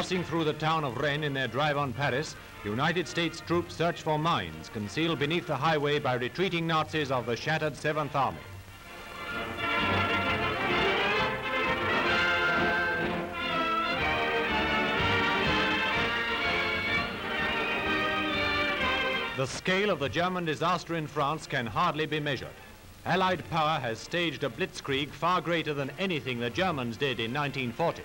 Passing through the town of Rennes in their drive on Paris, United States troops search for mines concealed beneath the highway by retreating Nazis of the shattered 7th Army. The scale of the German disaster in France can hardly be measured. Allied power has staged a blitzkrieg far greater than anything the Germans did in 1940.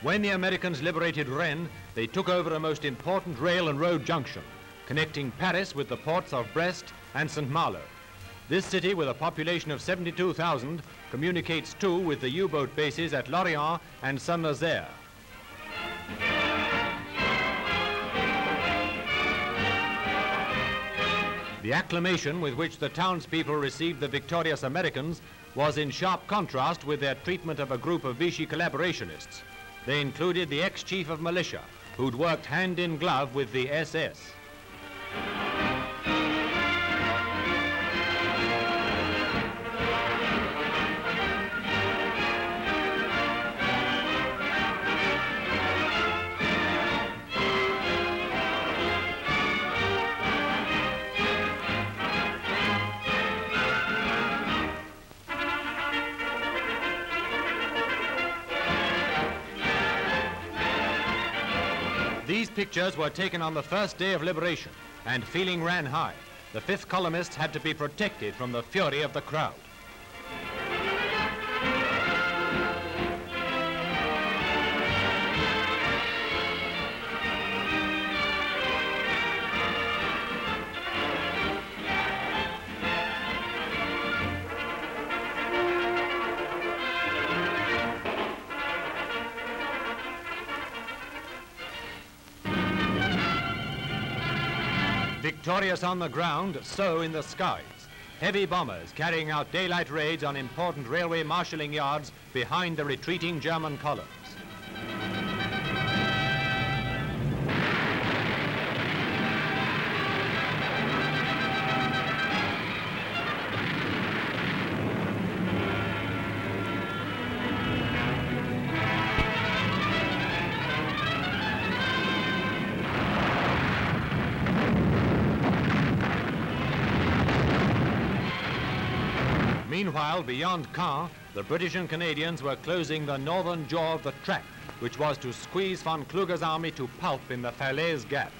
When the Americans liberated Rennes, they took over a most important rail and road junction, connecting Paris with the ports of Brest and Saint-Malo. This city, with a population of 72,000, communicates too with the U-boat bases at Lorient and Saint-Nazaire. The acclamation with which the townspeople received the victorious Americans was in sharp contrast with their treatment of a group of Vichy collaborationists. They included the ex-chief of militia, who'd worked hand in glove with the SS. These pictures were taken on the first day of liberation, and feeling ran high. The 5th columnists had to be protected from the fury of the crowd. Victorious on the ground, so in the skies. Heavy bombers carrying out daylight raids on important railway marshalling yards behind the retreating German columns. Meanwhile, beyond Caen, the British and Canadians were closing the northern jaw of the track, which was to squeeze von Kluge's army to pulp in the Falaise Gap.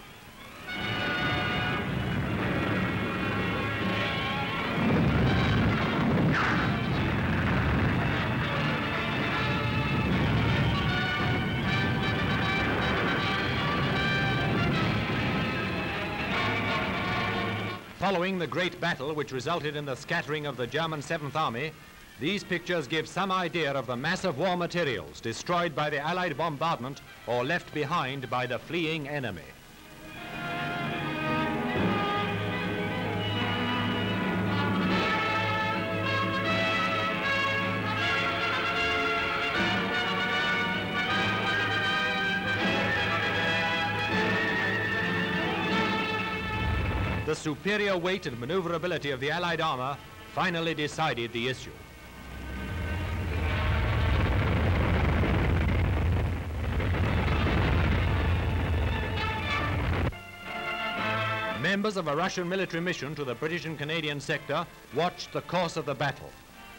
Following the great battle which resulted in the scattering of the German 7th Army, these pictures give some idea of the mass of war materials destroyed by the Allied bombardment or left behind by the fleeing enemy. The superior weight and maneuverability of the Allied armor finally decided the issue. Members of a Russian military mission to the British and Canadian sector watched the course of the battle.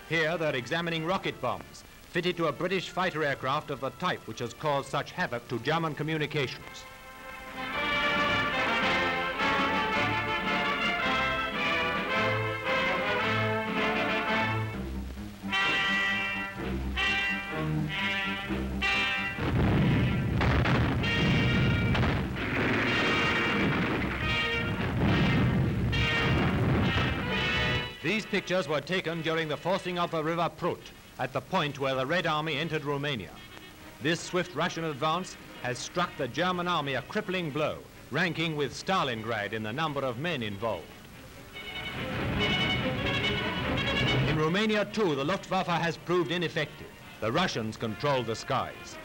Here they're examining rocket bombs fitted to a British fighter aircraft of the type which has caused such havoc to German communications. These pictures were taken during the forcing of the river Prut, at the point where the Red Army entered Romania. This swift Russian advance has struck the German army a crippling blow, ranking with Stalingrad in the number of men involved. In Romania, too, the Luftwaffe has proved ineffective. The Russians control the skies.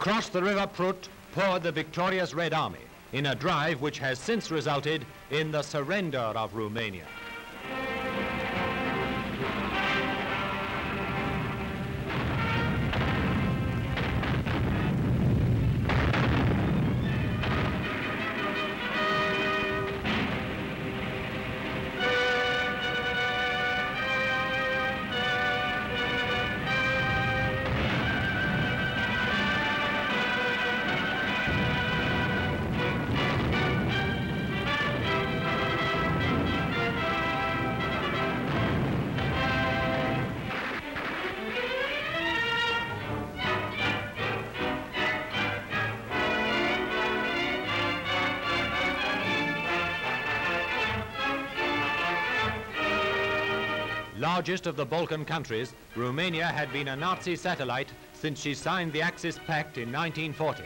Across the River Prut poured the victorious Red Army in a drive which has since resulted in the surrender of Romania. Largest of the Balkan countries, Romania had been a Nazi satellite since she signed the Axis Pact in 1940.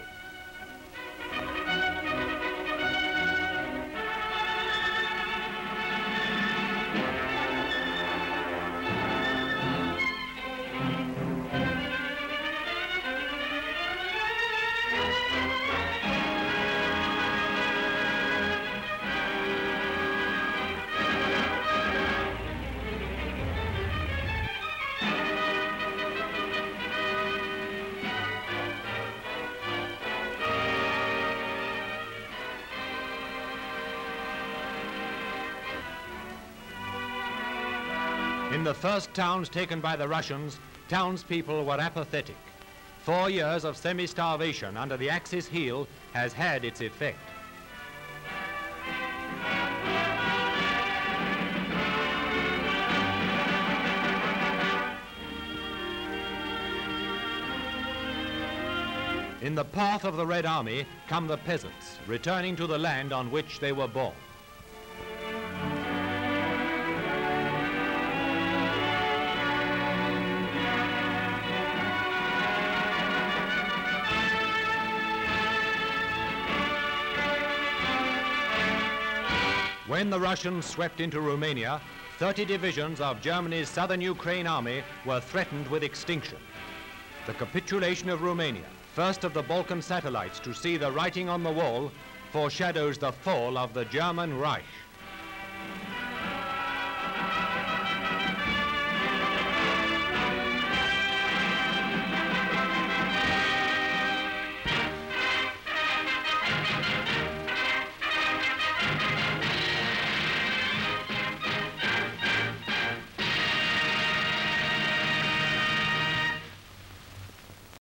In the first towns taken by the Russians, townspeople were apathetic. 4 years of semi-starvation under the Axis heel has had its effect. In the path of the Red Army come the peasants, returning to the land on which they were born. When the Russians swept into Romania, 30 divisions of Germany's southern Ukraine army were threatened with extinction. The capitulation of Romania, first of the Balkan satellites to see the writing on the wall, foreshadows the fall of the German Reich.